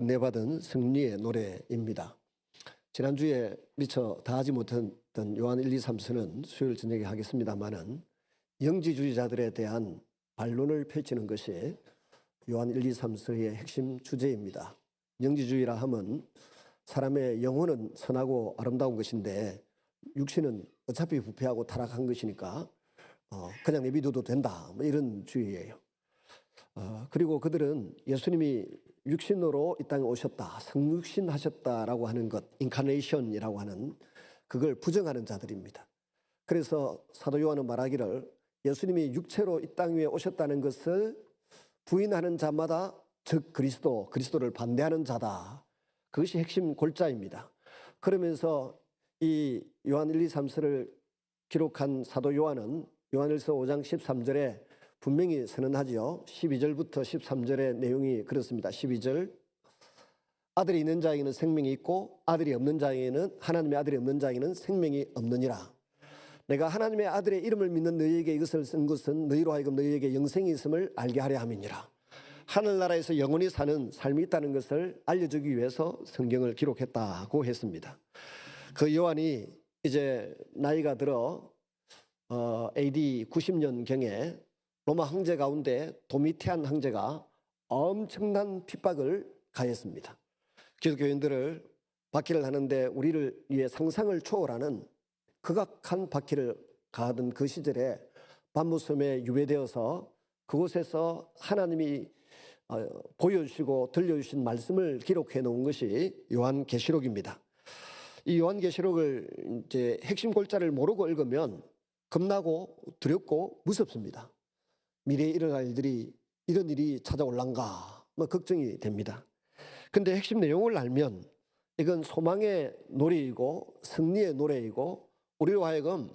내받은 승리의 노래입니다. 지난주에 미처 다 하지 못했던 요한 1, 2, 3서는 수요일 저녁에 하겠습니다마는 영지주의자들에 대한 반론을 펼치는 것이 요한 1, 2, 3서의 핵심 주제입니다. 영지주의라 하면 사람의 영혼은 선하고 아름다운 것인데 육신은 어차피 부패하고 타락한 것이니까 그냥 내비둬도 된다, 뭐 이런 주의예요. 그리고 그들은 예수님이 육신으로 이 땅에 오셨다, 성육신하셨다라고 하는 것, 인카네이션이라고 하는 그걸 부정하는 자들입니다. 그래서 사도 요한은 말하기를 예수님이 육체로 이 땅 위에 오셨다는 것을 부인하는 자마다 즉 그리스도를 반대하는 자다. 그것이 핵심 골자입니다. 그러면서 이 요한 1, 2, 3서를 기록한 사도 요한은 요한일서 5장 13절에 분명히 선언하지요. 12절부터 13절의 내용이 그렇습니다. 12절, 아들이 있는 자에게는 생명이 있고 아들이 없는 자에게는, 하나님의 아들이 없는 자에게는 생명이 없느니라. 내가 하나님의 아들의 이름을 믿는 너희에게 이것을 쓴 것은 너희로 하여금 너희에게 영생이 있음을 알게 하려 함이니라. 하늘나라에서 영원히 사는 삶이 있다는 것을 알려주기 위해서 성경을 기록했다고 했습니다. 그 요한이 이제 나이가 들어 AD 90년경에 로마 황제 가운데 도미티안 황제가 엄청난 핍박을 가했습니다. 기독교인들을 박해를 하는데 우리를 위해 상상을 초월하는 극악한 박해를 가하던 그 시절에 밤무섬에 유배되어서 그곳에서 하나님이 보여주시고 들려주신 말씀을 기록해 놓은 것이 요한계시록입니다. 이 요한계시록을 이제 핵심 골자를 모르고 읽으면 겁나고 두렵고 무섭습니다. 미래에 일어날 일들이, 이런 일이 찾아올란가 뭐 걱정이 됩니다. 근데 핵심 내용을 알면 이건 소망의 노래이고 승리의 노래이고 우리로 하여금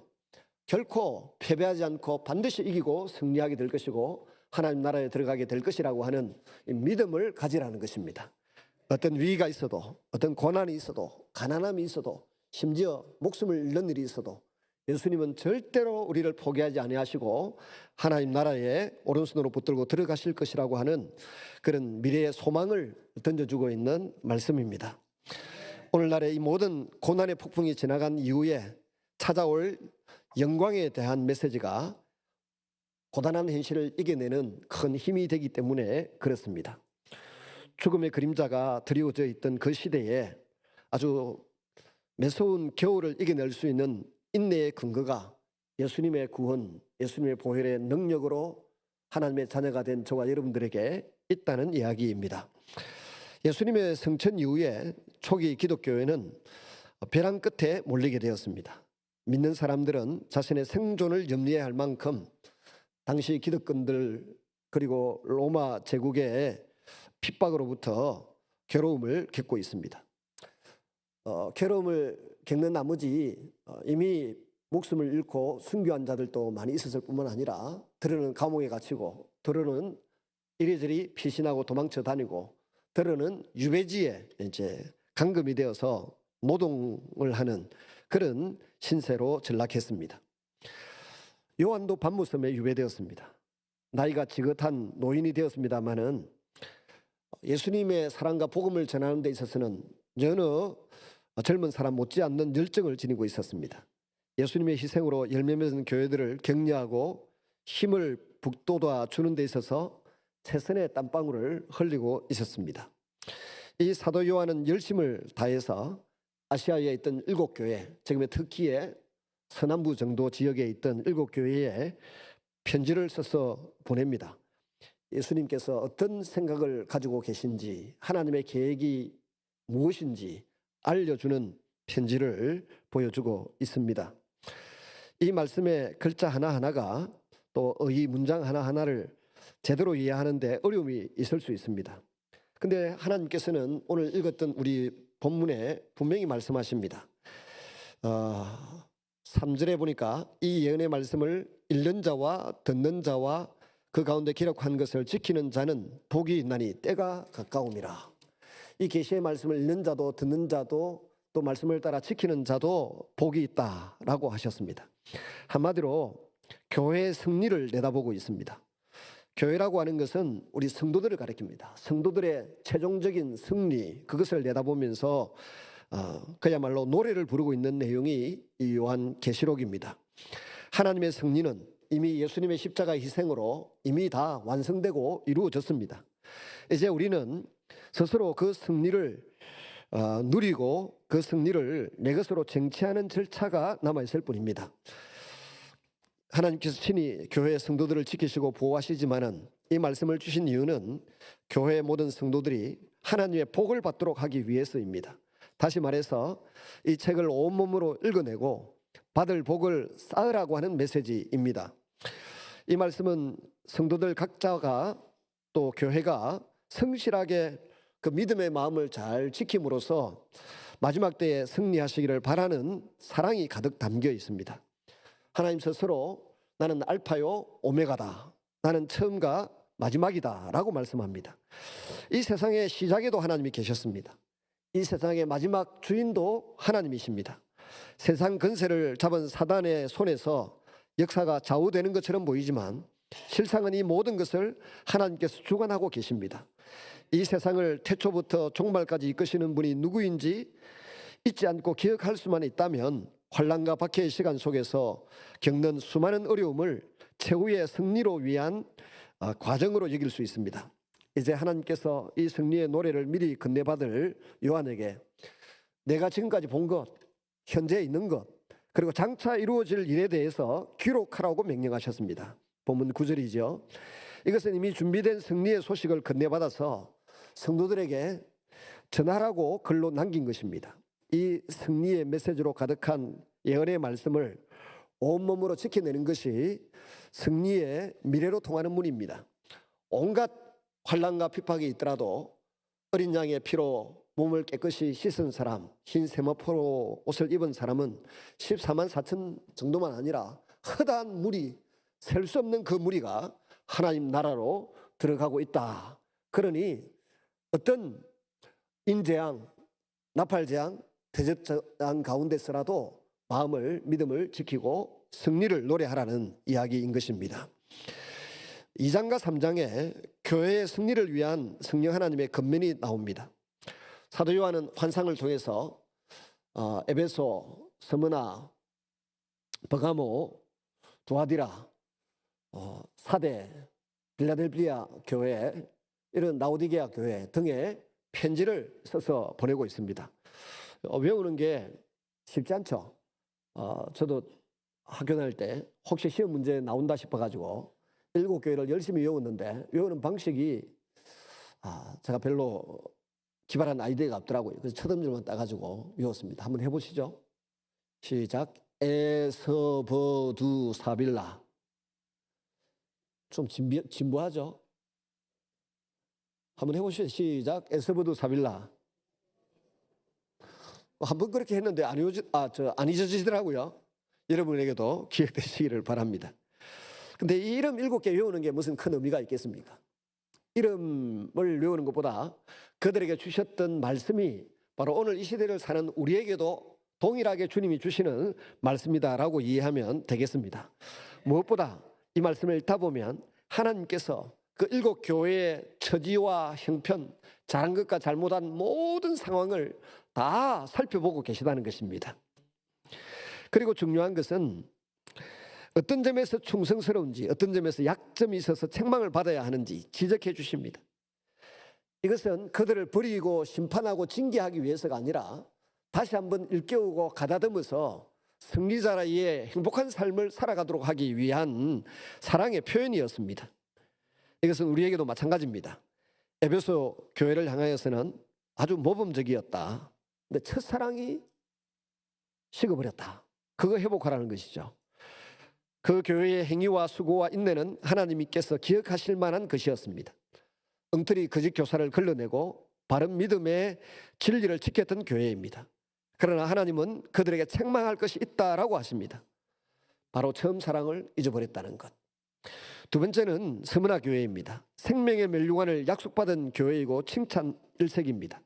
결코 패배하지 않고 반드시 이기고 승리하게 될 것이고 하나님 나라에 들어가게 될 것이라고 하는 믿음을 가지라는 것입니다. 어떤 위기가 있어도, 어떤 고난이 있어도, 가난함이 있어도, 심지어 목숨을 잃는 일이 있어도 예수님은 절대로 우리를 포기하지 아니하시고 하나님 나라에 오른손으로 붙들고 들어가실 것이라고 하는 그런 미래의 소망을 던져주고 있는 말씀입니다. 오늘날의 이 모든 고난의 폭풍이 지나간 이후에 찾아올 영광에 대한 메시지가 고단한 현실을 이겨내는 큰 힘이 되기 때문에 그렇습니다. 죽음의 그림자가 드리워져 있던 그 시대에 아주 매서운 겨울을 이겨낼 수 있는 인내의 근거가 예수님의 구원, 예수님의 보혈의 능력으로 하나님의 자녀가 된 저와 여러분들에게 있다는 이야기입니다. 예수님의 성천 이후에 초기 기독교회는 벼랑 끝에 몰리게 되었습니다. 믿는 사람들은 자신의 생존을 염려해야 할 만큼 당시 기득권들 그리고 로마 제국의 핍박으로부터 괴로움을 겪고 있습니다. 괴로움을 겪는 나머지 이미 목숨을 잃고 순교한 자들도 많이 있었을 뿐만 아니라 들어는 감옥에 갇히고 들어는 이리저리 피신하고 도망쳐 다니고 들어는 유배지에 이제 감금이 되어서 노동을 하는 그런 신세로 전락했습니다. 요한도 밤무섬에 유배되었습니다. 나이가 지긋한 노인이 되었습니다마는 예수님의 사랑과 복음을 전하는 데 있어서는 여느 젊은 사람 못지않는 열정을 지니고 있었습니다. 예수님의 희생으로 열매 맺은 교회들을 격려하고 힘을 북돋아 주는 데 있어서 최선의 땀방울을 흘리고 있었습니다. 이 사도 요한은 열심을 다해서 아시아에 있던 7교회, 지금의 터키의 서남부 정도 지역에 있던 7교회에 편지를 써서 보냅니다. 예수님께서 어떤 생각을 가지고 계신지, 하나님의 계획이 무엇인지 알려주는 편지를 보여주고 있습니다. 이 말씀의 글자 하나하나가 또 이 문장 하나하나를 제대로 이해하는데 어려움이 있을 수 있습니다. 근데 하나님께서는 오늘 읽었던 우리 본문에 분명히 말씀하십니다. 3절에 보니까 이 예언의 말씀을 읽는 자와 듣는 자와 그 가운데 기록한 것을 지키는 자는 복이 있나니 때가 가까움이라. 이 계시의 말씀을 읽는 자도 듣는 자도 또 말씀을 따라 지키는 자도 복이 있다라고 하셨습니다. 한마디로 교회의 승리를 내다보고 있습니다. 교회라고 하는 것은 우리 성도들을 가리킵니다. 성도들의 최종적인 승리, 그것을 내다보면서 그야말로 노래를 부르고 있는 내용이 이 요한계시록입니다. 하나님의 승리는 이미 예수님의 십자가 희생으로 이미 다 완성되고 이루어졌습니다. 이제 우리는 스스로 그 승리를 누리고 그 승리를 내 것으로 쟁취하는 절차가 남아있을 뿐입니다. 하나님께서 친히 교회 성도들을 지키시고 보호하시지만은 이 말씀을 주신 이유는 교회의 모든 성도들이 하나님의 복을 받도록 하기 위해서입니다. 다시 말해서 이 책을 온몸으로 읽어내고 받을 복을 쌓으라고 하는 메시지입니다. 이 말씀은 성도들 각자가 또 교회가 성실하게 그 믿음의 마음을 잘 지킴으로써 마지막 때에 승리하시기를 바라는 사랑이 가득 담겨 있습니다. 하나님 스스로 나는 알파요 오메가다, 나는 처음과 마지막이다 라고 말씀합니다. 이 세상의 시작에도 하나님이 계셨습니다. 이 세상의 마지막 주인도 하나님이십니다. 세상 근세를 잡은 사단의 손에서 역사가 좌우되는 것처럼 보이지만 실상은 이 모든 것을 하나님께서 주관하고 계십니다. 이 세상을 태초부터 종말까지 이끄시는 분이 누구인지 잊지 않고 기억할 수만 있다면 환난과 박해의 시간 속에서 겪는 수많은 어려움을 최후의 승리로 위한 과정으로 여길 수 있습니다. 이제 하나님께서 이 승리의 노래를 미리 건네받을 요한에게 내가 지금까지 본 것, 현재 있는 것, 그리고 장차 이루어질 일에 대해서 기록하라고 명령하셨습니다. 본문 9절이죠. 이것은 이미 준비된 승리의 소식을 건네받아서 성도들에게 전하라고 글로 남긴 것입니다. 이 승리의 메시지로 가득한 예언의 말씀을 온몸으로 지켜내는 것이 승리의 미래로 통하는 문입니다. 온갖 환난과 핍박이 있더라도 어린 양의 피로 몸을 깨끗이 씻은 사람, 흰 세마포로 옷을 입은 사람은 14만 4천 정도만 아니라 허다한 무리, 셀 수 없는 그 무리가 하나님 나라로 들어가고 있다. 그러니 어떤 인재앙, 나팔재앙, 대접장 가운데서라도 마음을, 믿음을 지키고 승리를 노래하라는 이야기인 것입니다. 2장과 3장에 교회의 승리를 위한 성령 하나님의 권면이 나옵니다. 사도 요한은 환상을 통해서 에베소, 스무나, 버가모, 두아디라, 사대, 빌라델비아 교회, 이런 라오디게아 교회 등의 편지를 써서 보내고 있습니다. 외우는 게 쉽지 않죠. 저도 학교 다닐 때 혹시 시험 문제 나온다 싶어가지고 7교회를 열심히 외웠는데 외우는 방식이 제가 별로 기발한 아이디어가 없더라고요. 그래서 첫 음절만 따가지고 외웠습니다. 한번 해보시죠. 시작. 에서버두 사빌라. 좀 진부하죠? 한번 해보시죠. 시작. 에서버두 사빌라. 한번 그렇게 했는데 안 잊어지더라고요. 여러분에게도 기억되시기를 바랍니다. 근데 이 이름 7개 외우는 게 무슨 큰 의미가 있겠습니까? 이름을 외우는 것보다 그들에게 주셨던 말씀이 바로 오늘 이 시대를 사는 우리에게도 동일하게 주님이 주시는 말씀이다라고 이해하면 되겠습니다. 무엇보다 이 말씀을 읽다 보면 하나님께서 그 7교회의 처지와 형편, 잘한 것과 잘못한 모든 상황을 다 살펴보고 계시다는 것입니다. 그리고 중요한 것은 어떤 점에서 충성스러운지, 어떤 점에서 약점이 있어서 책망을 받아야 하는지 지적해 주십니다. 이것은 그들을 버리고 심판하고 징계하기 위해서가 아니라 다시 한번 일깨우고 가다듬어서 승리자의 행복한 삶을 살아가도록 하기 위한 사랑의 표현이었습니다. 이것은 우리에게도 마찬가지입니다. 에베소 교회를 향하여서는 아주 모범적이었다. 근데 첫사랑이 식어버렸다. 그거 회복하라는 것이죠. 그 교회의 행위와 수고와 인내는 하나님께서 기억하실 만한 것이었습니다. 엉터리 거짓 교사를 걸러내고 바른 믿음의 진리를 지켰던 교회입니다. 그러나 하나님은 그들에게 책망할 것이 있다라고 하십니다. 바로 처음 사랑을 잊어버렸다는 것. 두 번째는 스무나 교회입니다. 생명의 멸류관을 약속받은 교회이고 칭찬 일색입니다.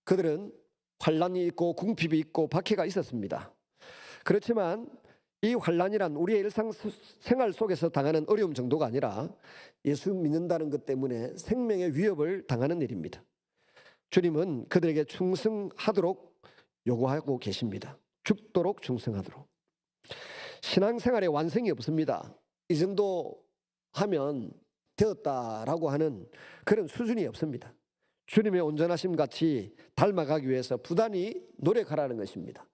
그들은 환난이 있고 궁핍이 있고 박해가 있었습니다. 그렇지만 이 환난이란 우리의 일상생활 속에서 당하는 어려움 정도가 아니라 예수 믿는다는 것 때문에 생명의 위협을 당하는 일입니다. 주님은 그들에게 충성하도록 요구하고 계십니다. 죽도록 충성하도록. 신앙생활에 완성이 없습니다. 이 정도 하면 되었다라고 하는 그런 수준이 없습니다. 주님의 온전하심 같이 닮아가기 위해서 부단히 노력하라는 것입니다.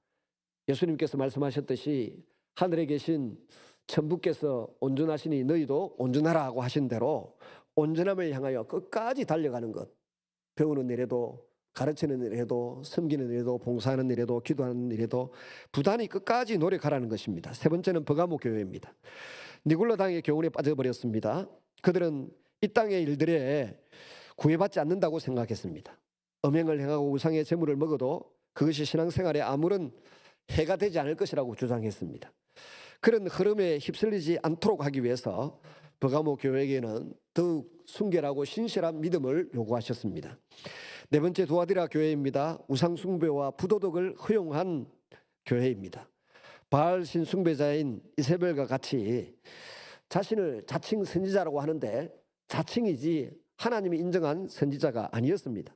예수님께서 말씀하셨듯이 하늘에 계신 천부께서 온전하시니 너희도 온전하라고 하신 대로 온전함을 향하여 끝까지 달려가는 것. 배우는 일에도, 가르치는 일에도, 섬기는 일에도, 봉사하는 일에도, 기도하는 일에도 부단히 끝까지 노력하라는 것입니다. 세 번째는 버가모 교회입니다. 니골라 당의 교훈에 빠져버렸습니다. 그들은 이 땅의 일들에 구애받지 않는다고 생각했습니다. 음행을 행하고 우상의 재물을 먹어도 그것이 신앙생활에 아무런 해가 되지 않을 것이라고 주장했습니다. 그런 흐름에 휩쓸리지 않도록 하기 위해서 버가모 교회에게는 더욱 순결하고 신실한 믿음을 요구하셨습니다. 네 번째, 두아디라 교회입니다. 우상 숭배와 부도덕을 허용한 교회입니다. 바알 신 숭배자인 이세벨과 같이 자신을 자칭 선지자라고 하는데 자칭이지 하나님이 인정한 선지자가 아니었습니다.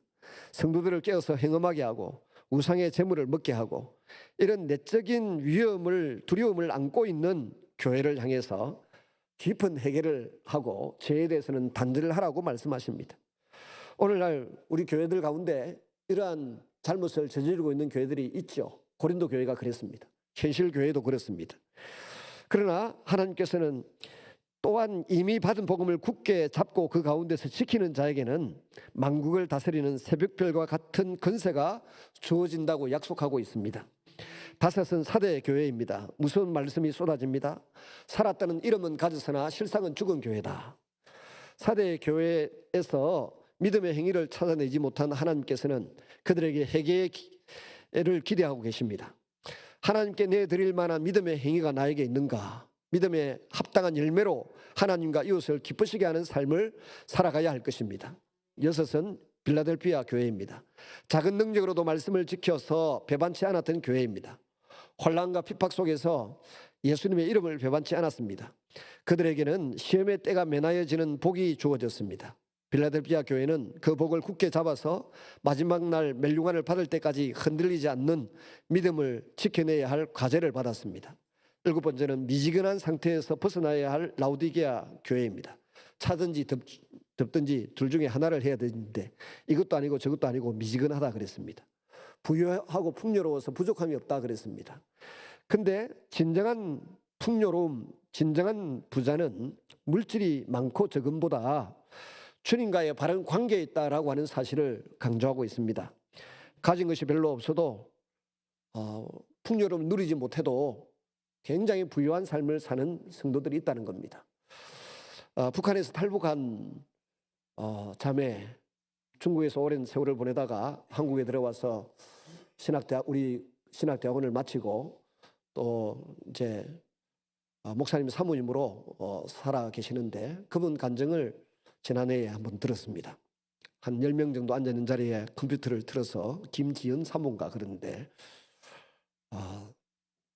성도들을 깨어서 행음하게 하고 우상의 재물을 먹게 하고 이런 내적인 두려움을 안고 있는 교회를 향해서 깊은 해결을 하고 죄에 대해서는 단절을 하라고 말씀하십니다. 오늘날 우리 교회들 가운데 이러한 잘못을 저지르고 있는 교회들이 있죠. 고린도 교회가 그랬습니다. 현실 교회도 그렇습니다. 그러나 하나님께서는 또한 이미 받은 복음을 굳게 잡고 그 가운데서 지키는 자에게는 만국을 다스리는 새벽별과 같은 권세가 주어진다고 약속하고 있습니다. 다섯은 사대 교회입니다. 무서운 말씀이 쏟아집니다. 살았다는 이름은 가졌으나 실상은 죽은 교회다. 사대 교회에서 믿음의 행위를 찾아내지 못한 하나님께서는 그들에게 회개를 기대하고 계십니다. 하나님께 내드릴 만한 믿음의 행위가 나에게 있는가? 믿음에 합당한 열매로 하나님과 이웃을 기쁘시게 하는 삶을 살아가야 할 것입니다. 여섯은 빌라델피아 교회입니다. 작은 능력으로도 말씀을 지켜서 배반치 않았던 교회입니다. 혼란과 핍박 속에서 예수님의 이름을 배반치 않았습니다. 그들에게는 시험의 때가 매나여지는 복이 주어졌습니다. 빌라델피아 교회는 그 복을 굳게 잡아서 마지막 날 멸류관을 받을 때까지 흔들리지 않는 믿음을 지켜내야 할 과제를 받았습니다. 일곱 번째는 미지근한 상태에서 벗어나야 할 라우디게아 교회입니다. 차든지 덥든지 둘 중에 하나를 해야 되는데 이것도 아니고 저것도 아니고 미지근하다 그랬습니다. 부유하고 풍요로워서 부족함이 없다 그랬습니다. 근데 진정한 풍요로움, 진정한 부자는 물질이 많고 적음보다 주님과의 바른 관계에 있다라고 하는 사실을 강조하고 있습니다. 가진 것이 별로 없어도 풍요로움을 누리지 못해도 굉장히 부유한 삶을 사는 성도들이 있다는 겁니다. 북한에서 탈북한 자매, 중국에서 오랜 세월을 보내다가 한국에 들어와서 우리 신학대학원을 마치고 또 이제 목사님 사모님으로 살아 계시는데 그분 간증을 지난해에 한번 들었습니다. 한 10명 정도 앉아있는 자리에 컴퓨터를 틀어서 김지연 사모인가 그러는데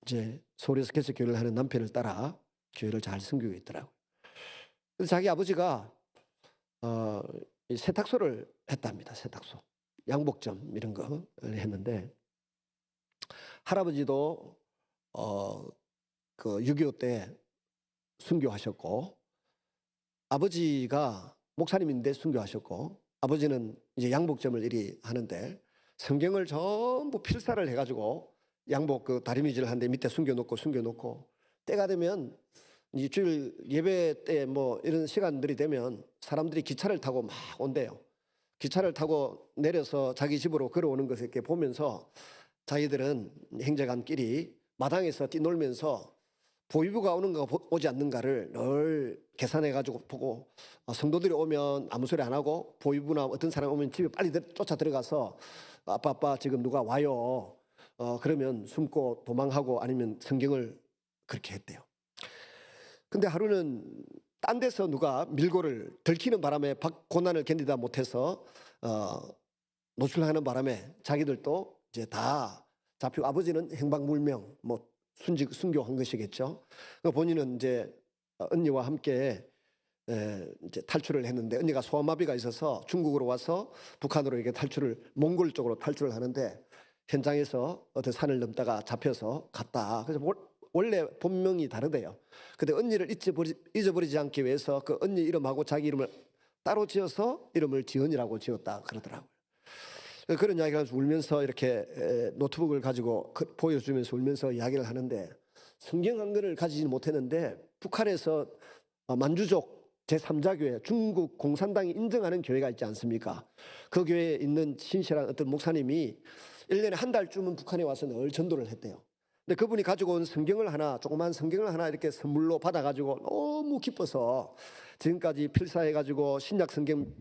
이제 서울에서 개척교회를 하는 남편을 따라 교회를 잘 섬기고 있더라고요. 그래서 자기 아버지가 세탁소를 했답니다. 세탁소, 양복점 이런 거를 했는데 할아버지도 그 6.25 때 순교하셨고 아버지가 목사님인데 순교하셨고 아버지는 이제 양복점을 이리 하는데 성경을 전부 필사를 해가지고 양복 그 다리미질 하는데 밑에 숨겨놓고 때가 되면 이제 주일 예배 때 뭐 이런 시간들이 되면 사람들이 기차를 타고 막 온대요. 기차를 타고 내려서 자기 집으로 걸어오는 것을 이렇게 보면서 자기들은 행적안끼리 마당에서 뛰놀면서 보이부가 오는가 오지 않는가를 늘 계산해가지고 보고 성도들이 오면 아무 소리 안 하고 보이부나 어떤 사람 오면 집에 빨리 쫓아 들어가서 아빠 지금 누가 와요. 그러면 숨고 도망하고 아니면 성경을 그렇게 했대요. 근데 하루는 딴 데서 누가 밀고를 들키는 바람에 고난을 견디다 못해서 노출하는 바람에 자기들도 이제 다 잡히고 아버지는 행방불명 뭐 순교한 것이겠죠. 본인은 이제 언니와 함께 이제 탈출을 했는데, 언니가 소아마비가 있어서 중국으로 와서 북한으로 이렇게 몽골 쪽으로 탈출을 하는데, 현장에서 어떤 산을 넘다가 잡혀서 갔다. 그래서 원래 본명이 다르대요. 근데 언니를 잊어버리지 않기 위해서 그 언니 이름하고 자기 이름을 따로 지어서 이름을 지은이라고 지었다 그러더라고요. 그런 이야기를 하면서 울면서 이렇게 노트북을 가지고 보여주면서 울면서 이야기를 하는데, 성경 한 권을 가지지 못했는데 북한에서 만주족 제3자 교회, 중국 공산당이 인정하는 교회가 있지 않습니까? 그 교회에 있는 신실한 어떤 목사님이 1년에 한 달쯤은 북한에 와서 늘 전도를 했대요. 근데 그분이 가지고 온 성경을 하나, 조그만 성경을 하나 이렇게 선물로 받아가지고 너무 기뻐서 지금까지 필사해가지고 신약 성경,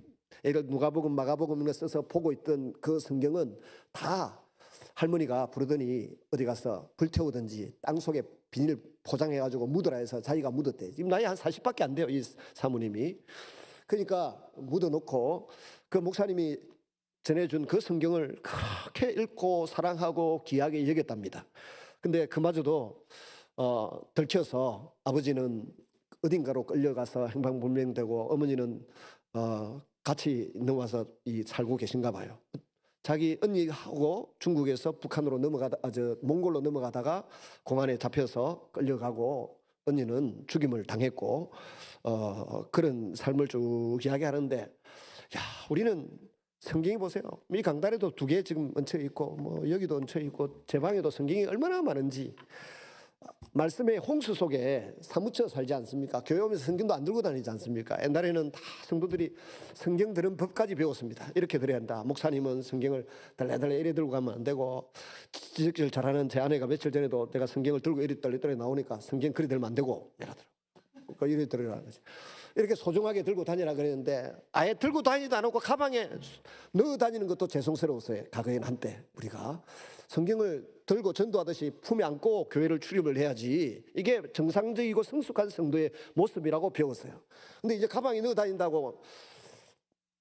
누가복음, 마가복음 이런 거 써서 보고 있던 그 성경은 다 할머니가 부르더니 어디 가서 불태우든지 땅 속에 비닐 포장해가지고 묻어라 해서 자기가 묻었대. 지금 나이 한 40밖에 안 돼요, 이 사모님이. 그러니까 묻어놓고 그 목사님이 전해준 그 성경을 그렇게 읽고 사랑하고 귀하게 여겼답니다. 근데 그마저도 들켜서 아버지는 어딘가로 끌려가서 행방불명되고, 어머니는 같이 넘어와서 살고 계신가 봐요. 자기 언니하고 중국에서 북한으로 몽골로 넘어가다가 공안에 잡혀서 끌려가고, 언니는 죽임을 당했고, 그런 삶을 쭉 이야기하는데, 야, 우리는 성경이 보세요. 이 강단에도 2개 지금 얹혀 있고, 뭐 여기도 얹혀 있고, 제 방에도 성경이 얼마나 많은지. 말씀의 홍수 속에 사무쳐 살지 않습니까? 교회 오면서 성경도 안 들고 다니지 않습니까? 옛날에는 다 성도들이 성경 들은 법까지 배웠습니다. 이렇게 들어야 한다. 목사님은 성경을 달래달래 이래 들고 가면 안 되고, 지적질 잘하는 제 아내가 며칠 전에도 내가 성경을 들고 이리 떨리떨리 나오니까 성경 그리 들면 안 되고 이러더라고요. 이리 들으라는 거지. 이렇게 소중하게 들고 다니라 그랬는데, 아예 들고 다니지도 않고 가방에 넣어 다니는 것도 죄송스러웠어요. 과거에는 한때 우리가 성경을 들고 전도하듯이 품에 안고 교회를 출입을 해야지, 이게 정상적이고 성숙한 성도의 모습이라고 배웠어요. 근데 이제 가방에 넣어 다닌다고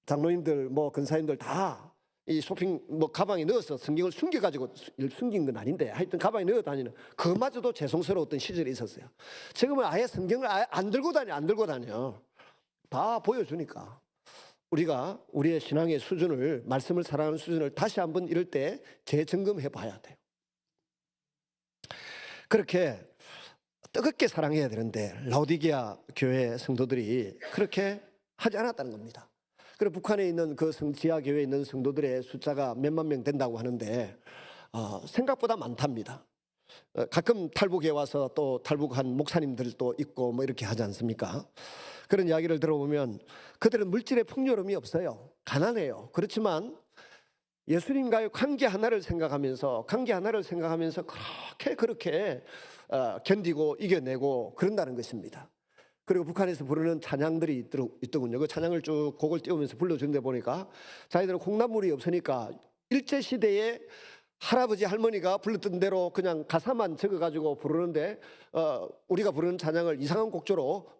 장로님들 뭐 근사님들 다 이 쇼핑 가방에 넣어서 성경을 숨겨가지고, 숨긴 건 아닌데 하여튼 가방에 넣어 다니는, 그마저도 죄송스러웠던 시절이 있었어요. 지금은 아예 성경을 아예 안 들고 다녀. 다 보여주니까 우리가 우리의 신앙의 수준을, 말씀을 사랑하는 수준을 다시 한번 이럴 때 재점검해 봐야 돼요. 그렇게 뜨겁게 사랑해야 되는데 라오디게아 교회 성도들이 그렇게 하지 않았다는 겁니다. 그리고 북한에 있는 그 지하 교회에 있는 성도들의 숫자가 몇만 명 된다고 하는데 생각보다 많답니다. 가끔 탈북에 와서 또 탈북한 목사님들도 있고 뭐 이렇게 하지 않습니까? 그런 이야기를 들어보면 그들은 물질의 풍요로움이 없어요. 가난해요. 그렇지만 예수님과의 관계 하나를 생각하면서 그렇게 견디고 이겨내고 그런다는 것입니다. 그리고 북한에서 부르는 찬양들이 있더군요. 그 찬양을 쭉 곡을 띄우면서 불러주는데 보니까 자기들은 콩나물이 없으니까 일제시대에 할아버지 할머니가 불렀던 대로 그냥 가사만 적어가지고 부르는데, 우리가 부르는 찬양을 이상한 곡조로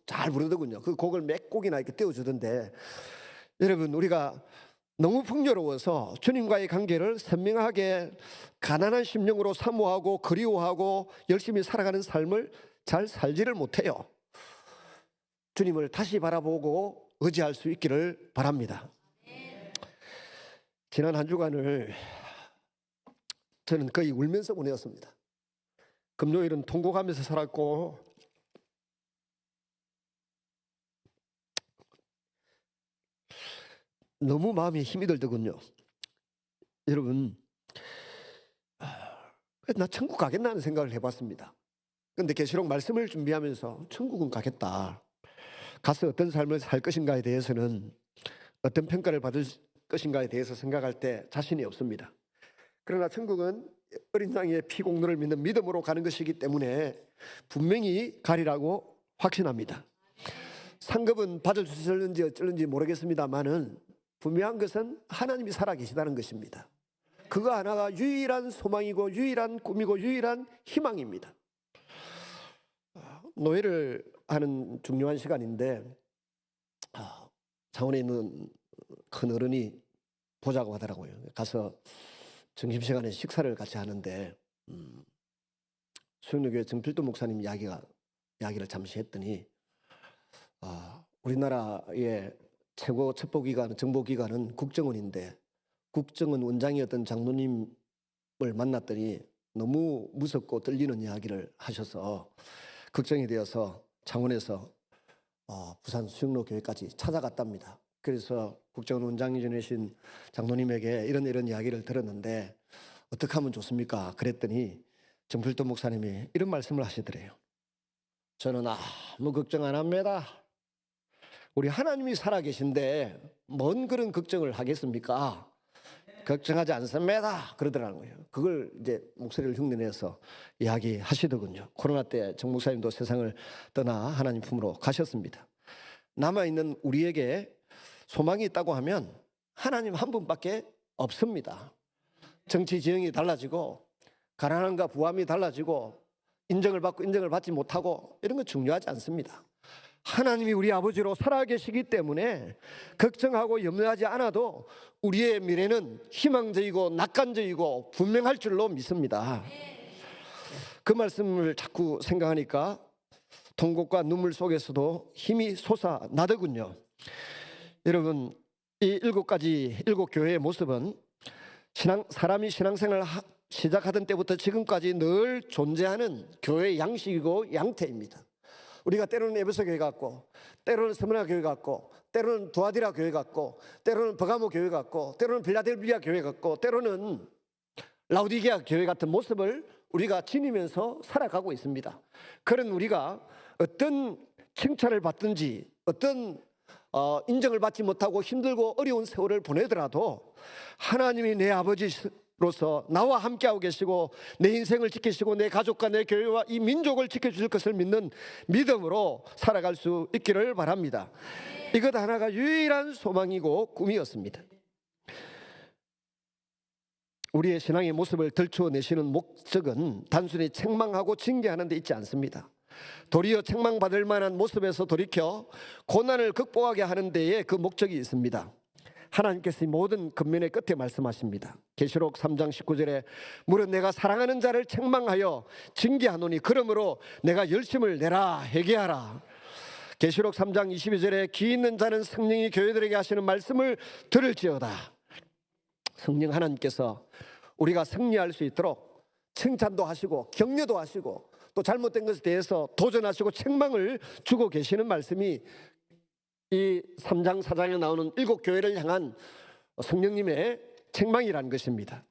잘 부르더군요. 그 곡을 몇 곡이나 이렇게 띄워주던데, 여러분, 우리가 너무 풍요로워서 주님과의 관계를 선명하게 가난한 심령으로 사모하고 그리워하고 열심히 살아가는 삶을 잘 살지를 못해요. 주님을 다시 바라보고 의지할 수 있기를 바랍니다. 지난 한 주간을 저는 거의 울면서 보내었습니다. 금요일은 통곡하면서 살았고, 너무 마음이 힘이 들더군요. 여러분, 나 천국 가겠나 하는 생각을 해봤습니다. 그런데 계시록 말씀을 준비하면서 천국은 가겠다, 가서 어떤 삶을 살 것인가에 대해서는, 어떤 평가를 받을 것인가에 대해서 생각할 때 자신이 없습니다. 그러나 천국은 어린 양의 피 공로를 믿는 믿음으로 가는 것이기 때문에 분명히 가리라고 확신합니다. 상급은 받아주실는지 어쩔는지 모르겠습니다만은 분명한 것은 하나님이 살아계시다는 것입니다. 그거 하나가 유일한 소망이고 유일한 꿈이고 유일한 희망입니다. 노예를 하는 중요한 시간인데, 창원에 있는 큰 어른이 보자고 하더라고요. 가서 점심시간에 식사를 같이 하는데 수영로교회 정필도 목사님 이야기를 잠시 했더니 우리나라의 최고 첩보기관, 정보기관은 국정원인데 국정원 원장이었던 장로님을 만났더니 너무 무섭고 떨리는 이야기를 하셔서 걱정이 되어서 창원에서 부산 수영로교회까지 찾아갔답니다. 그래서 국정원 원장이 지내신 장로님에게 이런 이야기를 들었는데 어떻게 하면 좋습니까? 그랬더니 정필도 목사님이 이런 말씀을 하시더래요. 저는 아무 걱정 안 합니다. 우리 하나님이 살아계신데 뭔 그런 걱정을 하겠습니까? 걱정하지 않습니다. 그러더라는 거예요. 그걸 이제 목소리를 흉내내서 이야기하시더군요. 코로나 때 정 목사님도 세상을 떠나 하나님 품으로 가셨습니다. 남아있는 우리에게 소망이 있다고 하면 하나님 한 분밖에 없습니다. 정치 지형이 달라지고 가난함과 부함이 달라지고 인정을 받고 인정을 받지 못하고 이런 건 중요하지 않습니다. 하나님이 우리 아버지로 살아계시기 때문에 걱정하고 염려하지 않아도 우리의 미래는 희망적이고 낙관적이고 분명할 줄로 믿습니다. 그 말씀을 자꾸 생각하니까 통곡과 눈물 속에서도 힘이 솟아나더군요. 여러분, 이 일곱 교회의 모습은 사람이 신앙생활을 시작하던 때부터 지금까지 늘 존재하는 교회의 양식이고 양태입니다. 우리가 때로는 에베소 교회 같고, 때로는 스무나 교회 같고, 때로는 두아디라 교회 같고, 때로는 버가모 교회 같고, 때로는 빌라델비아 교회 같고, 때로는 라우디게아 교회 같은 모습을 우리가 지니면서 살아가고 있습니다. 그런 우리가 어떤 칭찬을 받든지 어떤 인정을 받지 못하고 힘들고 어려운 세월을 보내더라도 하나님이 내 아버지로서 나와 함께하고 계시고 내 인생을 지키시고 내 가족과 내 교회와 이 민족을 지켜주실 것을 믿는 믿음으로 살아갈 수 있기를 바랍니다. 이것 하나가 유일한 소망이고 꿈이었습니다. 우리의 신앙의 모습을 들추어내시는 목적은 단순히 책망하고 징계하는 데 있지 않습니다. 도리어 책망받을 만한 모습에서 돌이켜 고난을 극복하게 하는 데에 그 목적이 있습니다. 하나님께서 이 모든 근면의 끝에 말씀하십니다. 계시록 3장 19절에 무릇 내가 사랑하는 자를 책망하여 징계하노니 그러므로 내가 열심을 내라 회개하라. 계시록 3장 22절에 기 있는 자는 성령이 교회들에게 하시는 말씀을 들을지어다. 성령 하나님께서 우리가 승리할 수 있도록 칭찬도 하시고 격려도 하시고 또 잘못된 것에 대해서 도전하시고 책망을 주고 계시는 말씀이 이 3장 4장에 나오는 7교회를 향한 성령님의 책망이라는 것입니다.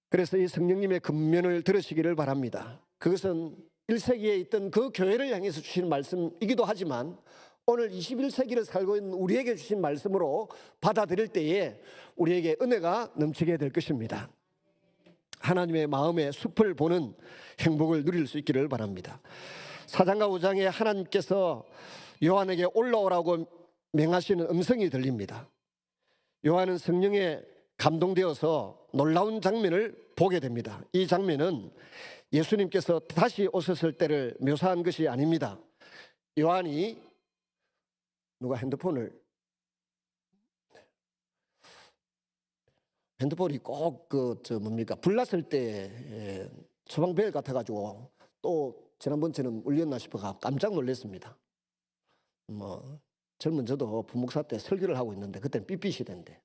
그래서 이 성령님의 근면을 들으시기를 바랍니다. 그것은 1세기에 있던 그 교회를 향해서 주시는 말씀이기도 하지만 오늘 21세기를 살고 있는 우리에게 주신 말씀으로 받아들일 때에 우리에게 은혜가 넘치게 될 것입니다. 하나님의 마음의 숲을 보는 행복을 누릴 수 있기를 바랍니다. 4장과 5장에 하나님께서 요한에게 올라오라고 명하시는 음성이 들립니다. 요한은 성령에 감동되어서 놀라운 장면을 보게 됩니다. 이 장면은 예수님께서 다시 오셨을 때를 묘사한 것이 아닙니다. 요한이 누가 핸드폰이 꼭 불났을 때 소방벨 같아가지고 또 지난번처럼 울렸나 싶어가 깜짝 놀랐습니다. 젊은 저도 부목사 때 설교를 하고 있는데 그때는 삐삐시대인데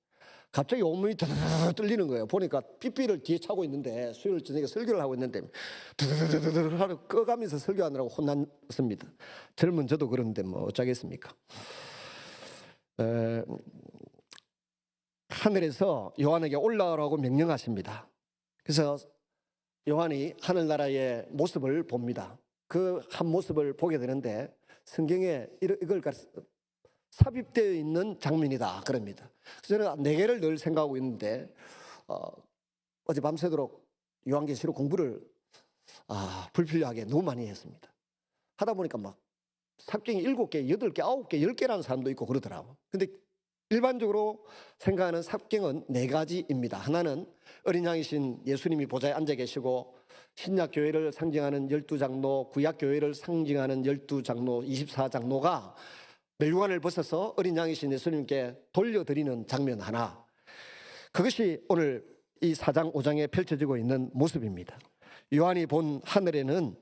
갑자기 온몸이 드르르 떨리는 거예요. 보니까 삐삐를 뒤에 차고 있는데 수요일 저녁에 설교를 하고 있는데 드르르 하고 꺼가면서 설교하느라고 혼났습니다. 젊은 저도 그런데 뭐 어쩌겠습니까? 하늘에서 요한에게 올라오라고 명령하십니다. 그래서 요한이 하늘나라의 모습을 봅니다. 그 한 모습을 보게 되는데 성경에 이걸 삽입되어 있는 장면이다 그럽니다. 그래서 저는 4개를 늘 생각하고 있는데 어제 밤새도록 요한계시록 공부를 불필요하게 너무 많이 했습니다. 하다 보니까 막 삽경이 7개, 8개, 9개, 10개라는 사람도 있고 그러더라고요. 근데 일반적으로 생각하는 삽경은 4가지입니다. 하나는 어린 양이신 예수님이 보좌에 앉아 계시고 신약 교회를 상징하는 12장로, 구약 교회를 상징하는 12장로, 24장로가 멸관을 벗어서 어린 양이신 예수님께 돌려드리는 장면 하나. 그것이 오늘 이 4장 5장에 펼쳐지고 있는 모습입니다. 요한이 본 하늘에는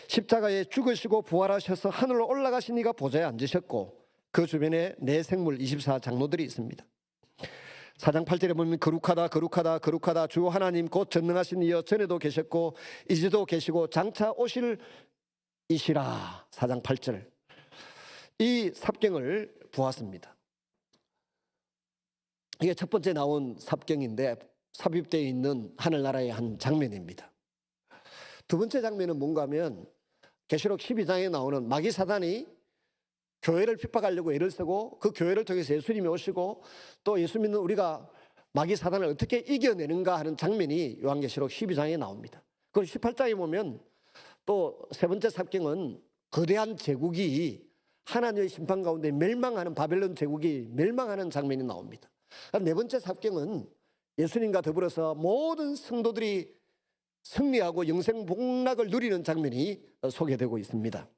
십자가에 죽으시고 부활하셔서 하늘로 올라가신 이가 보좌에 앉으셨고 그 주변에 네 생물 24장로들이 있습니다. 4장 8절에 보면 거룩하다 거룩하다 거룩하다 주 하나님 곧 전능하신 이여 전에도 계셨고 이제도 계시고 장차 오실 이시라. 4장 8절 이 삽경을 보았습니다. 이게 첫 번째 나온 삽경인데 삽입되어 있는 하늘나라의 한 장면입니다. 두 번째 장면은 뭔가 하면 계시록 12장에 나오는 마귀 사단이 교회를 핍박하려고 애를 쓰고 그 교회를 통해서 예수님이 오시고 또 예수 믿는 우리가 마귀 사단을 어떻게 이겨내는가 하는 장면이 요한계시록 12장에 나옵니다. 그리고 18장에 보면 또 세 번째 삽경은 거대한 제국이 하나님의 심판 가운데 멸망하는 바벨론 제국이 멸망하는 장면이 나옵니다. 네 번째 삽경은 예수님과 더불어서 모든 성도들이 승리하고 영생 복락을 누리는 장면이 소개되고 있습니다.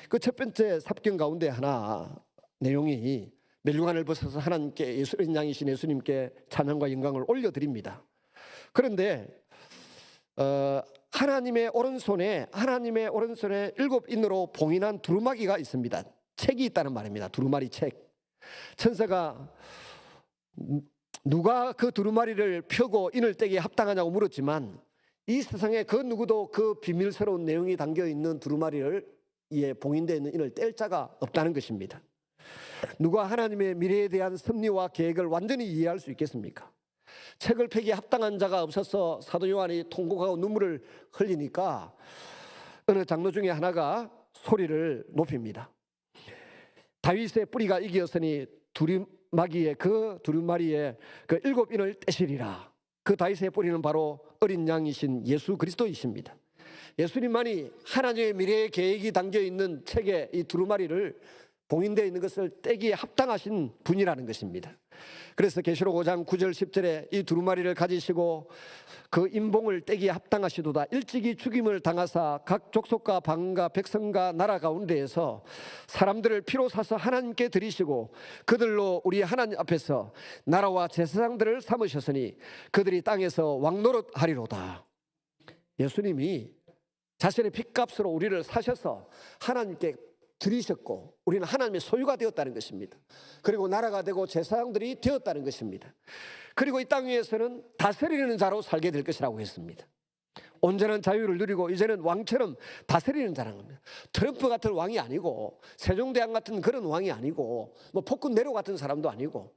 그 첫 번째 삽경 가운데 하나 내용이 멸류관을 벗어서 하나님께 어린 양이신 예수님께 찬양과 영광을 올려드립니다. 그런데 하나님의 오른손에 일곱 인으로 봉인한 두루마기가 있습니다. 책이 있다는 말입니다. 두루마리 책. 천사가 누가 그 두루마리를 펴고 인을 떼기에 합당하냐고 물었지만 이 세상에 그 누구도 그 비밀스러운 내용이 담겨있는 두루마리를 이에 봉인되어 있는 인을 뗄 자가 없다는 것입니다. 누가 하나님의 미래에 대한 섭리와 계획을 완전히 이해할 수 있겠습니까? 책을 펴기에 합당한 자가 없어서 사도 요한이 통곡하고 눈물을 흘리니까 어느 장로 중에 하나가 소리를 높입니다. 다윗의 뿌리가 이기었으니 두루마리의 그 일곱 인을 떼시리라. 그 다윗의 뿌리는 바로 어린 양이신 예수 그리스도이십니다. 예수님만이 하나님의 미래의 계획이 담겨있는 책에 이 두루마리를 봉인되어 있는 것을 떼기에 합당하신 분이라는 것입니다. 그래서 계시록 5장 9절 10절에 이 두루마리를 가지시고 그 인봉을 떼기에 합당하시도다. 일찍이 죽임을 당하사 각 족속과 방과 백성과 나라 가운데에서 사람들을 피로 사서 하나님께 드리시고 그들로 우리 하나님 앞에서 나라와 제사장들을 삼으셨으니 그들이 땅에서 왕노릇하리로다. 예수님이 자신의 핏값으로 우리를 사셔서 하나님께 드리셨고 우리는 하나님의 소유가 되었다는 것입니다. 그리고 나라가 되고 제사장들이 되었다는 것입니다. 그리고 이 땅 위에서는 다스리는 자로 살게 될 것이라고 했습니다. 온전한 자유를 누리고 이제는 왕처럼 다스리는 자라는 겁니다. 트럼프 같은 왕이 아니고 세종대왕 같은 그런 왕이 아니고 뭐 폭군 네로 같은 사람도 아니고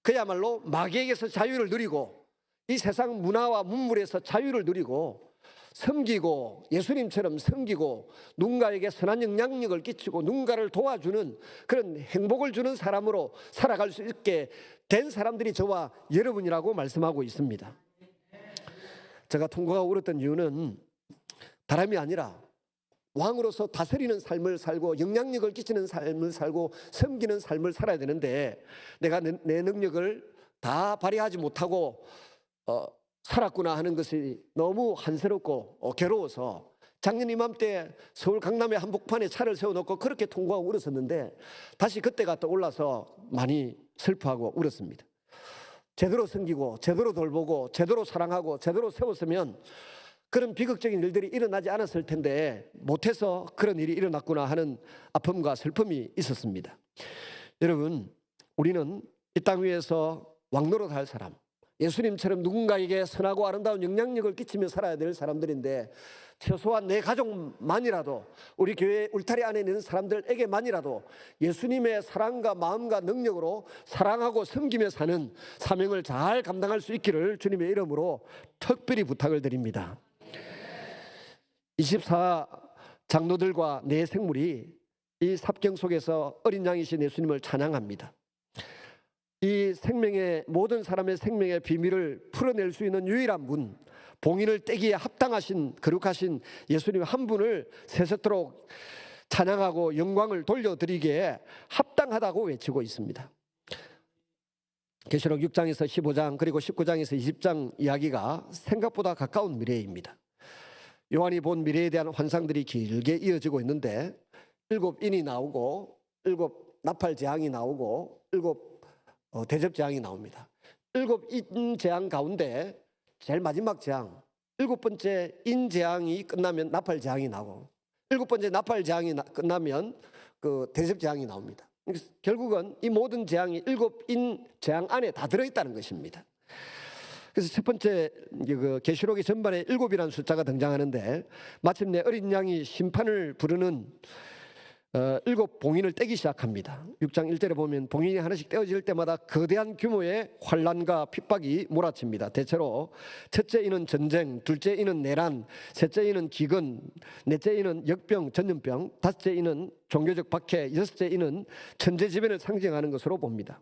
그야말로 마귀에게서 자유를 누리고 이 세상 문화와 문물에서 자유를 누리고 섬기고 예수님처럼 섬기고 누군가에게 선한 영향력을 끼치고 누군가를 도와주는 그런 행복을 주는 사람으로 살아갈 수 있게 된 사람들이 저와 여러분이라고 말씀하고 있습니다. 제가 통곡하고 울었던 이유는 다름이 아니라 왕으로서 다스리는 삶을 살고 영향력을 끼치는 삶을 살고 섬기는 삶을 살아야 되는데 내가 내 능력을 다 발휘하지 못하고 살았구나 하는 것이 너무 한스럽고 괴로워서 작년 이맘때 서울 강남의 한복판에 차를 세워놓고 그렇게 통곡하고 울었었는데 다시 그때가 떠올라서 많이 슬퍼하고 울었습니다. 제대로 섬기고 제대로 돌보고 제대로 사랑하고 제대로 세웠으면 그런 비극적인 일들이 일어나지 않았을 텐데 못해서 그런 일이 일어났구나 하는 아픔과 슬픔이 있었습니다. 여러분, 우리는 이 땅 위에서 왕노릇할 사람, 예수님처럼 누군가에게 선하고 아름다운 영향력을 끼치며 살아야 될 사람들인데 최소한 내 가족만이라도 우리 교회 울타리 안에 있는 사람들에게만이라도 예수님의 사랑과 마음과 능력으로 사랑하고 섬기며 사는 사명을 잘 감당할 수 있기를 주님의 이름으로 특별히 부탁을 드립니다. 24장로들과 네 생물이 이 삽경 속에서 어린 양이신 예수님을 찬양합니다. 이 생명의 모든 사람의 생명의 비밀을 풀어낼 수 있는 유일한 분, 봉인을 떼기에 합당하신 거룩하신 예수님 한 분을 세세토록 찬양하고 영광을 돌려드리기에 합당하다고 외치고 있습니다. 계시록 6장에서 15장 그리고 19장에서 20장 이야기가 생각보다 가까운 미래입니다. 요한이 본 미래에 대한 환상들이 길게 이어지고 있는데 일곱 인이 나오고 일곱 나팔 재앙이 나오고 일곱 대접 재앙이 나옵니다. 일곱 인 재앙 가운데 제일 마지막 재앙 일곱 번째 인재앙이 끝나면 나팔재앙이 나고, 일곱 번째 나팔재앙이 끝나면 그 대접재앙이 나옵니다. 결국은 이 모든 재앙이 일곱 인재앙 안에 다 들어있다는 것입니다. 그래서 첫 번째 그 계시록의 전반에 일곱이라는 숫자가 등장하는데, 마침내 어린 양이 심판을 부르는 일곱 봉인을 떼기 시작합니다. 6장 1절에 보면 봉인이 하나씩 떼어질 때마다 거대한 규모의 환난과 핍박이 몰아칩니다. 대체로 첫째 인은 전쟁, 둘째 인은 내란, 셋째 인은 기근, 넷째 인은 역병, 전염병, 다섯째 인은 종교적 박해, 여섯째 인은 천재지변을 상징하는 것으로 봅니다.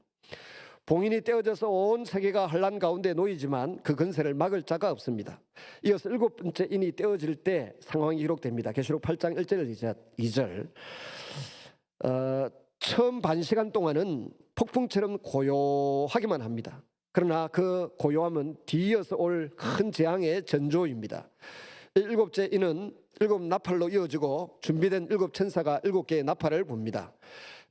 봉인이 떼어져서 온 세계가 환난 가운데 놓이지만 그 건세를 막을 자가 없습니다. 이어서 일곱 번째 인이 떼어질 때 상황이 기록됩니다. 계시록 8장 1절 2절. 처음 반 시간 동안은 폭풍처럼 고요하기만 합니다. 그러나 그 고요함은 뒤이어서 올 큰 재앙의 전조입니다. 일곱째 인은 일곱 나팔로 이어지고 준비된 일곱 천사가 일곱 개의 나팔을 붑니다.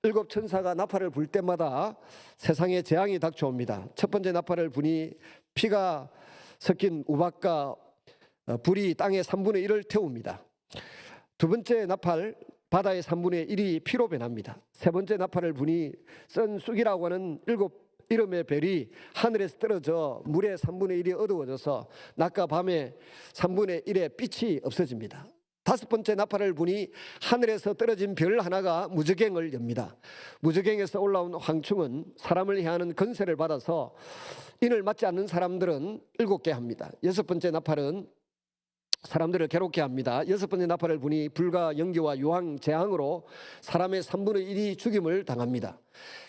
일곱 천사가 나팔을 불 때마다 세상에 재앙이 닥쳐옵니다. 첫 번째 나팔을 부니 피가 섞인 우박과 불이 땅의 3분의 1을 태웁니다. 두 번째 나팔 바다의 3분의 1이 피로 변합니다. 세 번째 나팔을 부니 썬 쑥이라고 하는 일곱 이름의 별이 하늘에서 떨어져 물의 3분의 1이 어두워져서 낮과 밤의 3분의 1의 빛이 없어집니다. 다섯 번째 나팔을 부니 하늘에서 떨어진 별 하나가 무저갱을 엽니다. 무저갱에서 올라온 황충은 사람을 해하는 건세를 받아서 인을 맞지 않는 사람들은 7개 합니다. 여섯 번째 나팔은 사람들을 괴롭게 합니다. 여섯 번째 나팔을 부니 불과 연기와 유황, 재앙으로 사람의 3분의 1이 죽임을 당합니다.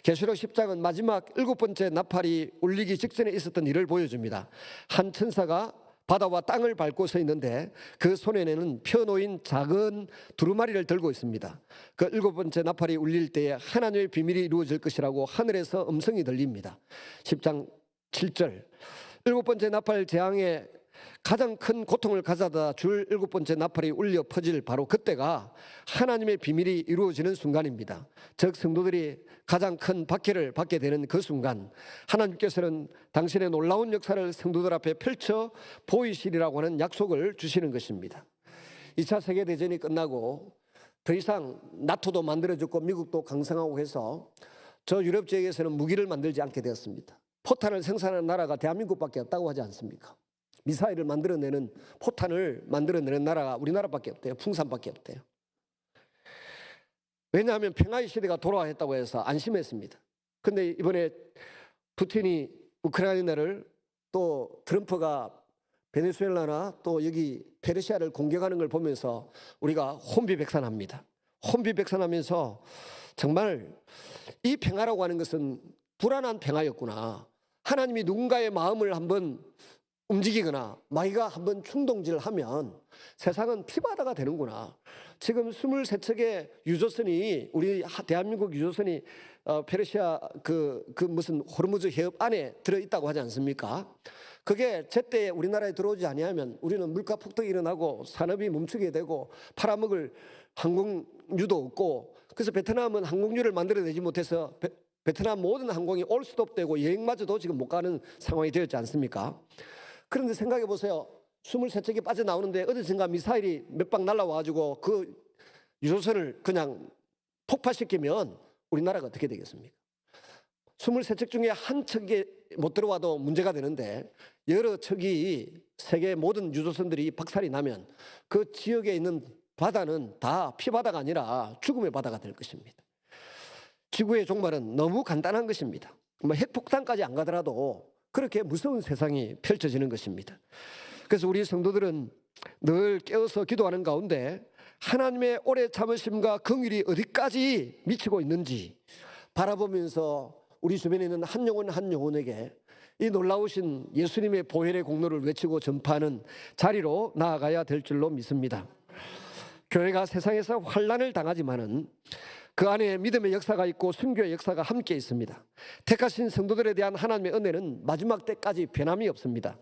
계시록 10장은 마지막 일곱 번째 나팔이 울리기 직전에 있었던 일을 보여줍니다. 한 천사가 바다와 땅을 밟고 서 있는데 그 손에는 펴놓인 작은 두루마리를 들고 있습니다. 그 일곱 번째 나팔이 울릴 때에 하나님의 비밀이 이루어질 것이라고 하늘에서 음성이 들립니다. 10장 7절. 일곱 번째 나팔 재앙에 가장 큰 고통을 가져다 줄 일곱 번째 나팔이 울려 퍼질 바로 그때가 하나님의 비밀이 이루어지는 순간입니다. 즉 성도들이 가장 큰 박해를 받게 되는 그 순간, 하나님께서는 당신의 놀라운 역사를 성도들 앞에 펼쳐 보이시리라고 하는 약속을 주시는 것입니다. 2차 세계대전이 끝나고 더 이상 나토도 만들어졌고 미국도 강성하고 해서 저 유럽 지역에서는 무기를 만들지 않게 되었습니다. 포탄을 생산하는 나라가 대한민국밖에 없다고 하지 않습니까? 미사일을 만들어내는, 포탄을 만들어내는 나라가 우리나라밖에 없대요. 풍산밖에 없대요. 왜냐하면 평화의 시대가 돌아왔다고 해서 안심했습니다. 그런데 이번에 푸틴이 우크라이나를, 또 트럼프가 베네수엘라나 또 여기 페르시아를 공격하는 걸 보면서 우리가 혼비백산합니다. 혼비백산하면서 정말 이 평화라고 하는 것은 불안한 평화였구나. 하나님이 누군가의 마음을 한번 움직이거나 마귀가 한번 충동질을 하면 세상은 피바다가 되는구나. 지금 23척의 유조선이, 우리 대한민국 유조선이 페르시아 그 무슨 호르무즈 해협 안에 들어있다고 하지 않습니까? 그게 제때 우리나라에 들어오지 아니하면 우리는 물가 폭등이 일어나고 산업이 멈추게 되고 팔아먹을 항공유도 없고, 그래서 베트남은 항공유를 만들어내지 못해서 베트남 모든 항공이 올 수도 없고 여행마저도 지금 못 가는 상황이 되었지 않습니까? 그런데 생각해 보세요. 23척이 빠져나오는데 어디선가 미사일이 몇 방 날라와가지고 그 유조선을 그냥 폭파시키면 우리나라가 어떻게 되겠습니까? 23척 중에 한 척이 못 들어와도 문제가 되는데 여러 척이 세계 모든 유조선들이 박살이 나면 그 지역에 있는 바다는 다 피바다가 아니라 죽음의 바다가 될 것입니다. 지구의 종말은 너무 간단한 것입니다. 뭐 핵폭탄까지 안 가더라도 그렇게 무서운 세상이 펼쳐지는 것입니다. 그래서 우리 성도들은 늘 깨어서 기도하는 가운데 하나님의 오래 참으심과 긍휼이 어디까지 미치고 있는지 바라보면서 우리 주변에 있는 한 영혼 한 영혼에게 이 놀라우신 예수님의 보혈의 공로를 외치고 전파하는 자리로 나아가야 될 줄로 믿습니다. 교회가 세상에서 환난을 당하지만은 그 안에 믿음의 역사가 있고 순교의 역사가 함께 있습니다. 택하신 성도들에 대한 하나님의 은혜는 마지막 때까지 변함이 없습니다.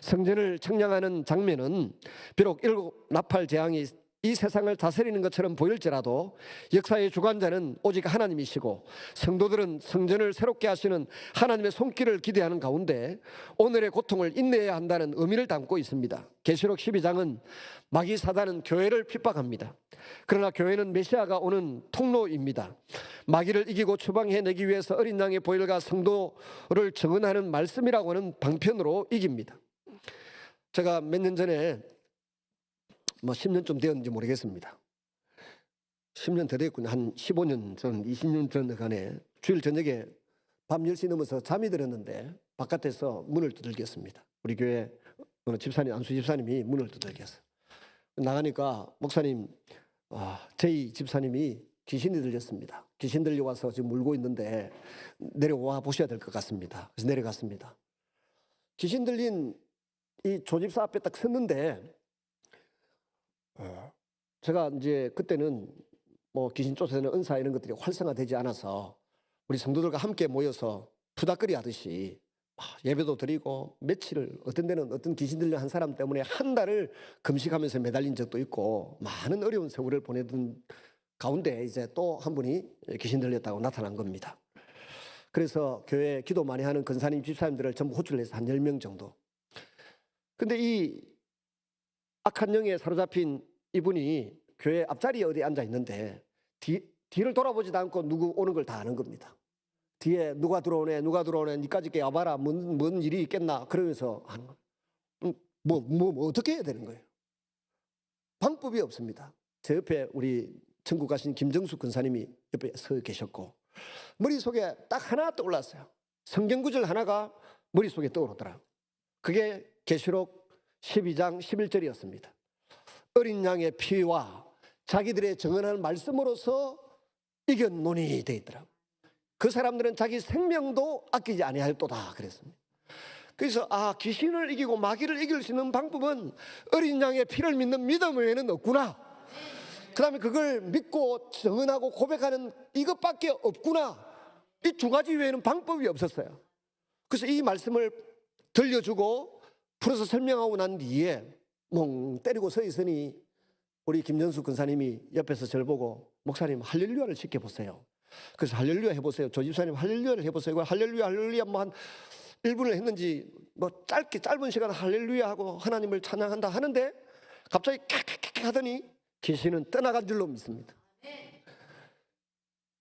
성전을 청량하는 장면은 비록 일곱 나팔 재앙이 이 세상을 다스리는 것처럼 보일지라도 역사의 주관자는 오직 하나님이시고 성도들은 성전을 새롭게 하시는 하나님의 손길을 기대하는 가운데 오늘의 고통을 인내해야 한다는 의미를 담고 있습니다. 계시록 12장은 마귀 사단은 교회를 핍박합니다. 그러나 교회는 메시아가 오는 통로입니다. 마귀를 이기고 추방해내기 위해서 어린 양의 보혈과 성도를 증언하는 말씀이라고 하는 방편으로 이깁니다. 제가 몇 년 전에 10년쯤 되었는지 모르겠습니다. 10년 더 됐군요. 한 15년 전, 20년 전간에 주일 저녁에 밤 10시 넘어서 잠이 들었는데 바깥에서 문을 두들겼습니다. 우리 교회 어느 집사님, 안수 집사님이 문을 두들겼어요. 나가니까 목사님, 저희 집사님이 귀신이 들렸습니다. 귀신 들려와서 지금 울고 있는데 내려와 보셔야 될 것 같습니다. 그래서 내려갔습니다. 귀신 들린 이 조집사 앞에 딱 섰는데 제가 이제 그때는 귀신 쫓아내는 은사 이런 것들이 활성화되지 않아서 우리 성도들과 함께 모여서 푸닥거리 하듯이 예배도 드리고 며칠을 어떤 데는 어떤 귀신 들린 한 사람 때문에 한 달을 금식하면서 매달린 적도 있고 많은 어려운 세월을 보내던 가운데 이제 또 한 분이 귀신 들렸다고 나타난 겁니다. 그래서 교회 기도 많이 하는 권사님 집사님들을 전부 호출을 해서 한 10명 정도. 근데 이 악한 영에 사로잡힌 이분이 교회 앞자리에 어디 앉아 있는데 뒤를 돌아보지도 않고 누구 오는 걸 다 아는 겁니다. 뒤에 누가 들어오네 니까지 와봐라 뭔 일이 있겠나 그러면서 하는 거예요. 어떻게 해야 되는 거예요? 방법이 없습니다. 제 옆에 우리 천국 가신 김정수 권사님이 옆에 서 계셨고 머릿속에 딱 하나 떠올랐어요. 성경 구절 하나가 머릿속에 떠오르더라고요. 그게 계시록 12장 11절이었습니다. 어린 양의 피와 자기들의 정언한 말씀으로서 이겼노니 되어 있더라고요. 그 사람들은 자기 생명도 아끼지 아니하였도다 그랬습니다. 그래서 귀신을 이기고 마귀를 이길 수 있는 방법은 어린 양의 피를 믿는 믿음 외에는 없구나. 그 다음에 그걸 믿고 정언하고 고백하는 이것밖에 없구나. 이 두 가지 외에는 방법이 없었어요. 그래서 이 말씀을 들려주고 풀어서 설명하고 난 뒤에 멍 때리고 서 있으니 우리 김전수 권사님이 옆에서 저를 보고 목사님 할렐루야를 시켜보세요. 그래서 할렐루야 해보세요. 조 집사님 할렐루야를 해보세요. 할렐루야 한 1분을 했는지 짧은 시간 할렐루야 하고 하나님을 찬양한다 하는데 갑자기 캬캬캬 하더니 귀신은 떠나간 줄로 믿습니다.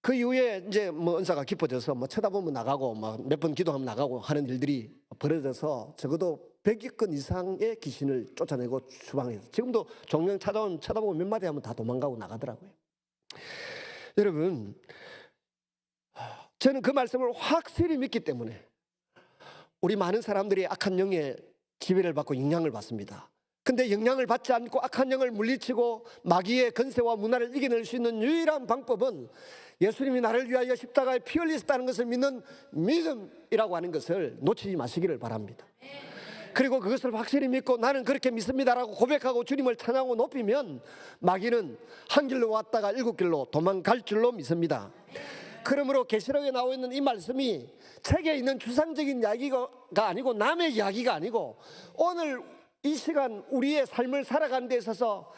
그 이후에 이제 은사가 깊어져서 쳐다보면 나가고 몇 번 기도하면 나가고 하는 일들이 벌어져서 적어도 100여 건 이상의 귀신을 쫓아내고 추방해서 지금도 종종 쳐다보고 몇 마디 하면 다 도망가고 나가더라고요. 여러분, 저는 그 말씀을 확실히 믿기 때문에 우리 많은 사람들이 악한 영의 지배를 받고 영향을 받습니다. 근데 영향을 받지 않고 악한 영을 물리치고 마귀의 건세와 문화를 이겨낼 수 있는 유일한 방법은 예수님이 나를 위하여 십자가에 피 흘리셨다는 것을 믿는 믿음이라고 하는 것을 놓치지 마시기를 바랍니다. 그리고 그것을 확실히 믿고 나는 그렇게 믿습니다라고 고백하고 주님을 찬양하고 높이면 마귀는 한 길로 왔다가 7길로 도망갈 줄로 믿습니다. 그러므로 계시록에 나와 있는 이 말씀이 책에 있는 추상적인 이야기가 아니고 남의 이야기가 아니고 오늘 이 시간 우리의 삶을 살아가는 데 있어서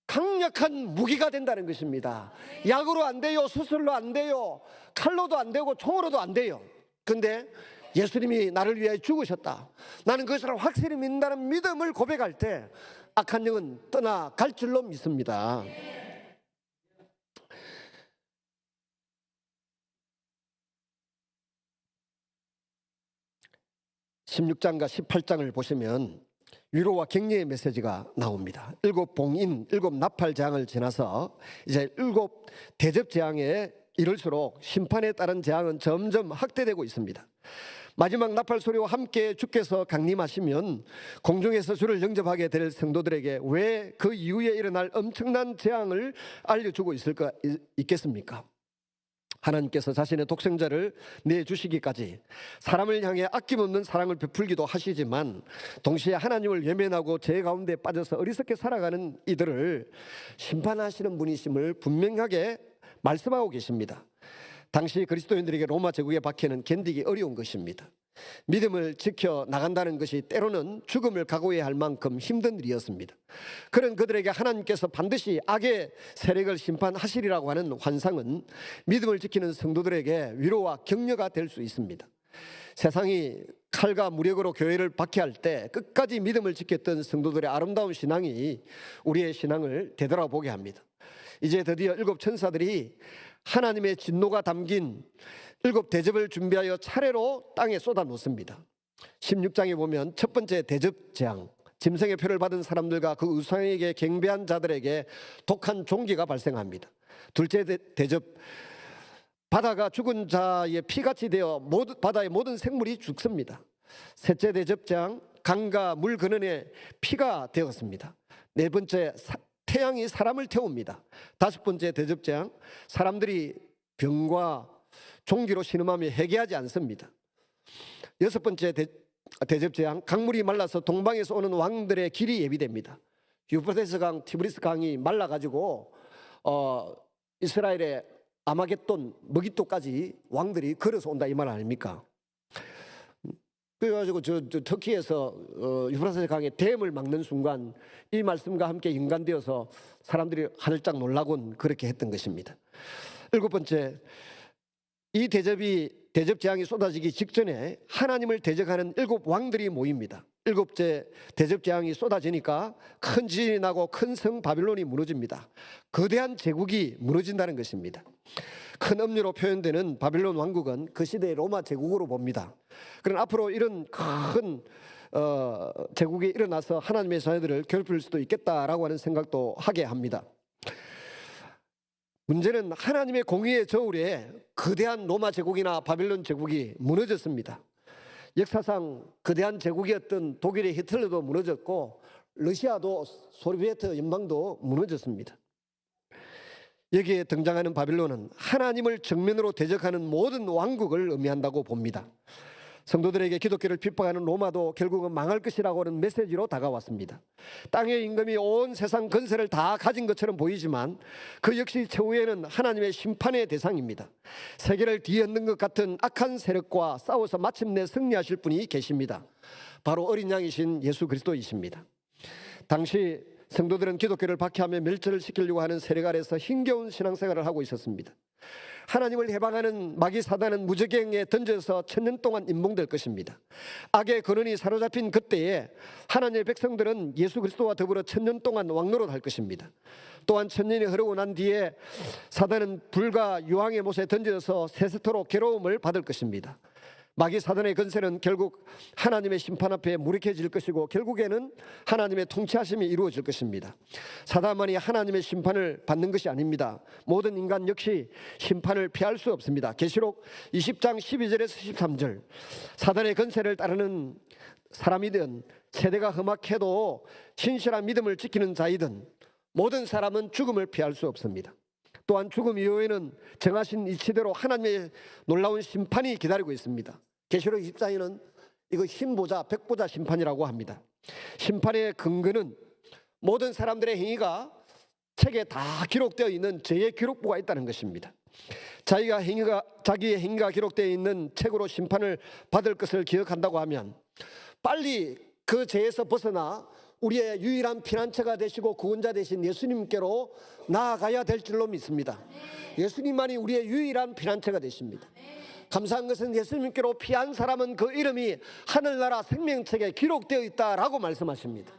강력한 무기가 된다는 것입니다. 약으로 안 돼요. 수술로 안 돼요. 칼로도 안 되고 총으로도 안 돼요. 근데 예수님이 나를 위해 죽으셨다. 나는 그것을 확실히 믿는다는 믿음을 고백할 때 악한 영은 떠나갈 줄로 믿습니다. 16장과 18장을 보시면 위로와 격려의 메시지가 나옵니다. 7 봉인, 7 나팔 재앙을 지나서 이제 7 대접 재앙에 이를수록 심판에 따른 재앙은 점점 확대되고 있습니다. 마지막 나팔 소리와 함께 주께서 강림하시면 공중에서 주를 영접하게 될 성도들에게 왜 그 이후에 일어날 엄청난 재앙을 알려주고 있겠습니까? 하나님께서 자신의 독생자를 내주시기까지 사람을 향해 아낌없는 사랑을 베풀기도 하시지만 동시에 하나님을 외면하고 죄 가운데 빠져서 어리석게 살아가는 이들을 심판하시는 분이심을 분명하게 말씀하고 계십니다. 당시 그리스도인들에게 로마 제국의 박해는 견디기 어려운 것입니다. 믿음을 지켜 나간다는 것이 때로는 죽음을 각오해야 할 만큼 힘든 일이었습니다. 그런 그들에게 하나님께서 반드시 악의 세력을 심판하시리라고 하는 환상은 믿음을 지키는 성도들에게 위로와 격려가 될 수 있습니다. 세상이 칼과 무력으로 교회를 박해할 때 끝까지 믿음을 지켰던 성도들의 아름다운 신앙이 우리의 신앙을 되돌아보게 합니다. 이제 드디어 7 천사들이 하나님의 진노가 담긴 7 대접을 준비하여 차례로 땅에 쏟아 놓습니다. 16장에 보면 첫 번째 대접 재앙, 짐승의 표를 받은 사람들과 그 우상에게 경배한 자들에게 독한 종기가 발생합니다. 둘째 대접, 바다가 죽은 자의 피같이 되어 바다의 모든 생물이 죽습니다. 셋째 대접 재앙, 강과 물 근원에 피가 되었습니다. 네 번째, 태양이 사람을 태웁니다. 다섯 번째 대접 재앙, 사람들이 병과 종기로 신음하며 회개하지 않습니다. 여섯 번째 대접 재앙, 강물이 말라서 동방에서 오는 왕들의 길이 예비됩니다. 유프라테스 강, 티브리스 강이 말라가지고 이스라엘의 아마겟돈, 머깃도까지 왕들이 걸어서 온다 이 말 아닙니까? 그래가지고 저 터키에서 유프라테스 강의 댐을 막는 순간 이 말씀과 함께 연관되어서 사람들이 하늘짝 놀라곤 그렇게 했던 것입니다. 일곱 번째, 이 대접 재앙이 쏟아지기 직전에 하나님을 대적하는 7 왕들이 모입니다. 7째 대접 재앙이 쏟아지니까 큰 지진이 나고 큰 성 바빌론이 무너집니다. 거대한 제국이 무너진다는 것입니다. 큰 음료로 표현되는 바빌론 왕국은 그 시대의 로마 제국으로 봅니다. 그러나 앞으로 이런 큰 제국이 일어나서 하나님의 자녀들을 괴롭힐 수도 있겠다라고 하는 생각도 하게 합니다. 문제는 하나님의 공의의 저울에 거대한 로마 제국이나 바빌론 제국이 무너졌습니다. 역사상 거대한 제국이었던 독일의 히틀러도 무너졌고 러시아도 소비에트 연방도 무너졌습니다. 여기에 등장하는 바빌론은 하나님을 정면으로 대적하는 모든 왕국을 의미한다고 봅니다. 성도들에게 기독교를 핍박하는 로마도 결국은 망할 것이라고 하는 메시지로 다가왔습니다. 땅의 임금이 온 세상 건세를 다 가진 것처럼 보이지만 그 역시 최후에는 하나님의 심판의 대상입니다. 세계를 뒤흔든 것 같은 악한 세력과 싸워서 마침내 승리하실 분이 계십니다. 바로 어린 양이신 예수 그리스도이십니다. 당시 성도들은 기독교를 박해하며 멸절을 시키려고 하는 세력 아래서 힘겨운 신앙생활을 하고 있었습니다. 하나님을 해방하는 마귀 사단은 무저갱에 던져서 1000년 동안 임봉될 것입니다. 악의 근원이 사로잡힌 그때에 하나님의 백성들은 예수 그리스도와 더불어 1000년 동안 왕노릇할 것입니다. 또한 1000년이 흐르고 난 뒤에 사단은 불과 유황의 못에 던져서 세세토록 괴로움을 받을 것입니다. 마귀 사단의 건세는 결국 하나님의 심판 앞에 무력해질 것이고 결국에는 하나님의 통치하심이 이루어질 것입니다. 사단만이 하나님의 심판을 받는 것이 아닙니다. 모든 인간 역시 심판을 피할 수 없습니다. 계시록 20장 12절에서 13절, 사단의 건세를 따르는 사람이든 세대가 험악해도 신실한 믿음을 지키는 자이든 모든 사람은 죽음을 피할 수 없습니다. 또한 죽음 이후에는 정하신 이치대로 하나님의 놀라운 심판이 기다리고 있습니다. 계시록 24장에는 이거 흰보자, 백보자 심판이라고 합니다. 심판의 근거는 모든 사람들의 행위가 책에 다 기록되어 있는 죄의 기록부가 있다는 것입니다. 자기의 행위가 기록되어 있는 책으로 심판을 받을 것을 기억한다고 하면 빨리 그 죄에서 벗어나 우리의 유일한 피난처가 되시고 구원자 되신 예수님께로 나아가야 될 줄로 믿습니다. 예수님만이 우리의 유일한 피난처가 되십니다. 감사한 것은 예수님께로 피한 사람은 그 이름이 하늘나라 생명책에 기록되어 있다라고 말씀하십니다.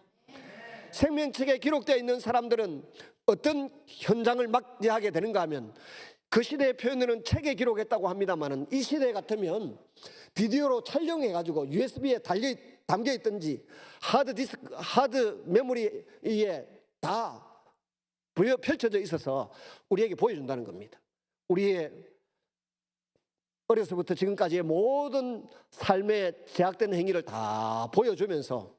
생명책에 기록되어 있는 사람들은 어떤 현장을 맞이하게 되는가 하면 그 시대의 표현으로는 책에 기록했다고 합니다만 이 시대 같으면 비디오로 촬영해가지고 USB에 담겨 있든지 하드 메모리에 다 펼쳐져 있어서 우리에게 보여준다는 겁니다. 우리의 어려서부터 지금까지의 모든 삶의 제약된 행위를 다 보여주면서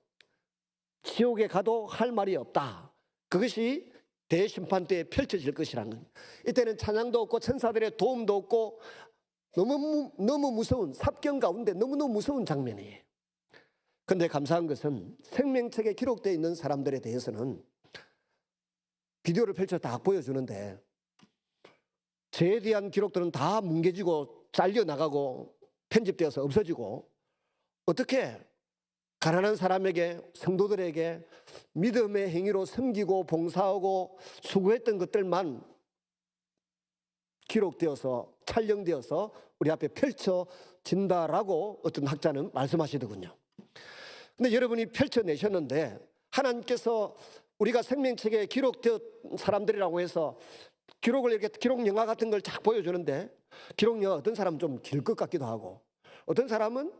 지옥에 가도 할 말이 없다. 그것이 대심판 때에 펼쳐질 것이라는 겁니다. 이때는 찬양도 없고 천사들의 도움도 없고 너무 무서운 삽경 가운데 너무너무 무서운 장면이에요. 그런데 감사한 것은 생명책에 기록되어 있는 사람들에 대해서는 비디오를 펼쳐 다 보여주는데 죄에 대한 기록들은 다 뭉개지고 잘려나가고 편집되어서 없어지고 어떻게 가난한 사람에게, 성도들에게 믿음의 행위로 섬기고 봉사하고 수고했던 것들만 기록되어서 촬영되어서 우리 앞에 펼쳐진다라고 어떤 학자는 말씀하시더군요. 근데 여러분이 펼쳐내셨는데 하나님께서 우리가 생명책에 기록되었 사람들이라고 해서 기록을 이렇게 기록 영화 같은 걸 쫙 보여주는데 기록 영화 어떤 사람은 좀 길 것 같기도 하고 어떤 사람은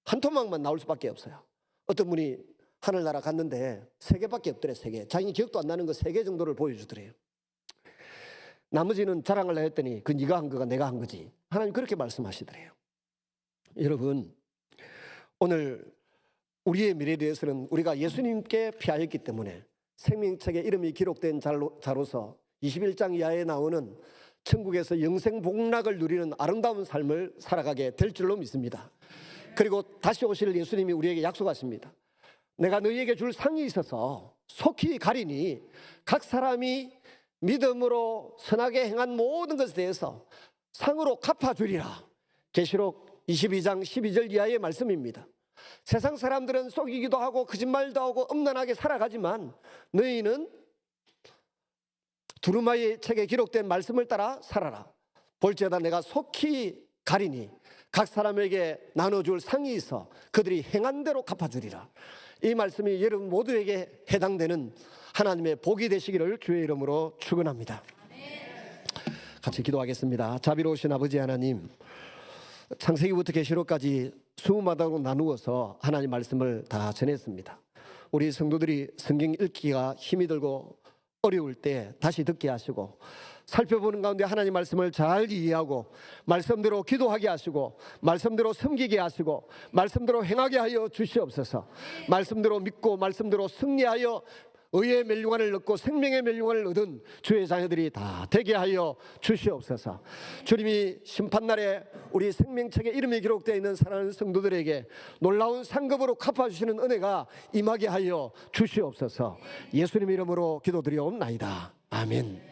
한 토막만 나올 수밖에 없어요. 어떤 분이 하늘나라 갔는데 3개밖에 없더래. 3개. 자기 기억도 안 나는 거 3개 정도를 보여주더래요. 나머지는 자랑을 했더니 그 네가 한 거가 내가 한 거지. 하나님 그렇게 말씀하시더래요. 여러분, 오늘 우리의 미래에 대해서는 우리가 예수님께 피하였기 때문에 생명책에 이름이 기록된 자로서 21장 이하에 나오는 천국에서 영생 복락을 누리는 아름다운 삶을 살아가게 될 줄로 믿습니다. 그리고 다시 오실 예수님이 우리에게 약속하십니다. 내가 너희에게 줄 상이 있어서 속히 가리니 각 사람이 믿음으로 선하게 행한 모든 것에 대해서 상으로 갚아주리라. 계시록 22장 12절 이하의 말씀입니다. 세상 사람들은 속이기도 하고 거짓말도 하고 음란하게 살아가지만 너희는 두루마리 책에 기록된 말씀을 따라 살아라. 볼지어다 내가 속히 가리니 각 사람에게 나눠줄 상이 있어 그들이 행한 대로 갚아주리라. 이 말씀이 여러분 모두에게 해당되는 하나님의 복이 되시기를 주의 이름으로 축원합니다. 같이 기도하겠습니다. 자비로우신 아버지 하나님, 창세기부터 계시록까지 수마다로 나누어서 하나님 말씀을 다 전했습니다. 우리 성도들이 성경 읽기가 힘이 들고 어려울 때 다시 듣게 하시고 살펴보는 가운데 하나님 말씀을 잘 이해하고 말씀대로 기도하게 하시고 말씀대로 섬기게 하시고 말씀대로 행하게 하여 주시옵소서. 말씀대로 믿고 말씀대로 승리하여 의의 멸류관을 얻고 생명의 멸류관을 얻은 주의 자녀들이 다 되게 하여 주시옵소서. 주님이 심판날에 우리 생명책에 이름이 기록되어 있는 사랑하는 성도들에게 놀라운 상급으로 갚아주시는 은혜가 임하게 하여 주시옵소서. 예수님 이름으로 기도드리옵나이다. 아멘.